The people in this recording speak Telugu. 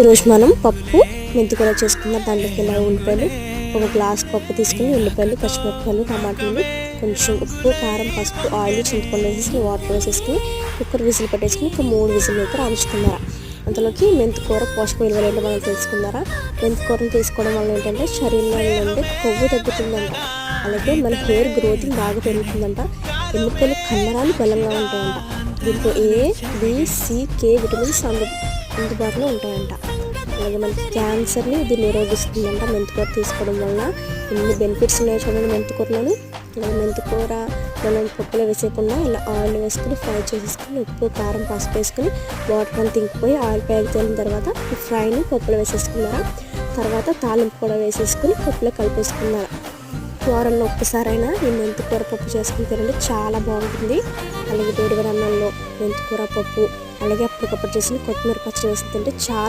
ఈరోజు మనం పప్పు మెంతికూర చేసుకుందాం. దాంట్లోకి ఇలా ఉల్లిపాయలు, ఒక గ్లాస్ పప్పు తీసుకుని ఉల్లిపాయలు, పచ్చిమిరపకాయలు, టమాటాలు, కొంచెం ఉప్పు, కారం, పసుపు, ఆయిల్, చింతపండు వేసేసి వాటర్ వేసేసుకుని కుక్కర్ విజిల్ పెట్టేసుకుని ఒక 3 విజిల్ అయితే రాయించుకున్నారా. అంతలోకి మెంతికూర పోషక విలువలు ఏంటో మనం తెలుసుకున్నారా. మెంతికూరను తీసుకోవడం వల్ల ఏంటంటే శరీరంలో నుండి కొవ్వు తగ్గుతుందంట, అలాగే మన హెయిర్ గ్రోతింగ్ బాగా పెరుగుతుందంట, ఎముకలు కండరాలు బలంగా ఉంటాయంట. దీంట్లో A, B, C, K vitamins అందుబాటులో ఉంటాయంట. అలాగే మనకి క్యాన్సర్ని ఇది నిరోధిస్తుందంట మెంతికూర తీసుకోవడం వల్ల. ఎన్ని బెనిఫిట్స్ ఉన్నాయో చూడండి మెంతికూరలోని. అలాగే మెంతికూర మనం పప్పులో వేసేయకుండా ఇలా ఆయిల్ వేసుకుని ఫ్రై చేసేసుకుని ఉప్పు, కారం, పసుపు వేసుకుని వాటర్ అంతా ఇంకిపోయి ఆయిల్ పైకి తేలిన తర్వాత ఈ ఫ్రైని పప్పులో వేసేసుకున్నారా. తర్వాత తాలింపు కూడా వేసేసుకుని పప్పులో కలిపేసుకున్నారా. వారంలో ఒక్కసారైనా ఈ మెంతికూర పప్పు చేసుకుని తినండి, చాలా బాగుంటుంది. అలాగే వేడివేడి అన్నంలో మెంతికూర పప్పు, అలాగే అప్పటికప్పుడు చేసిన కొత్తిమీర పచ్చడి వేసి తింటే చాలా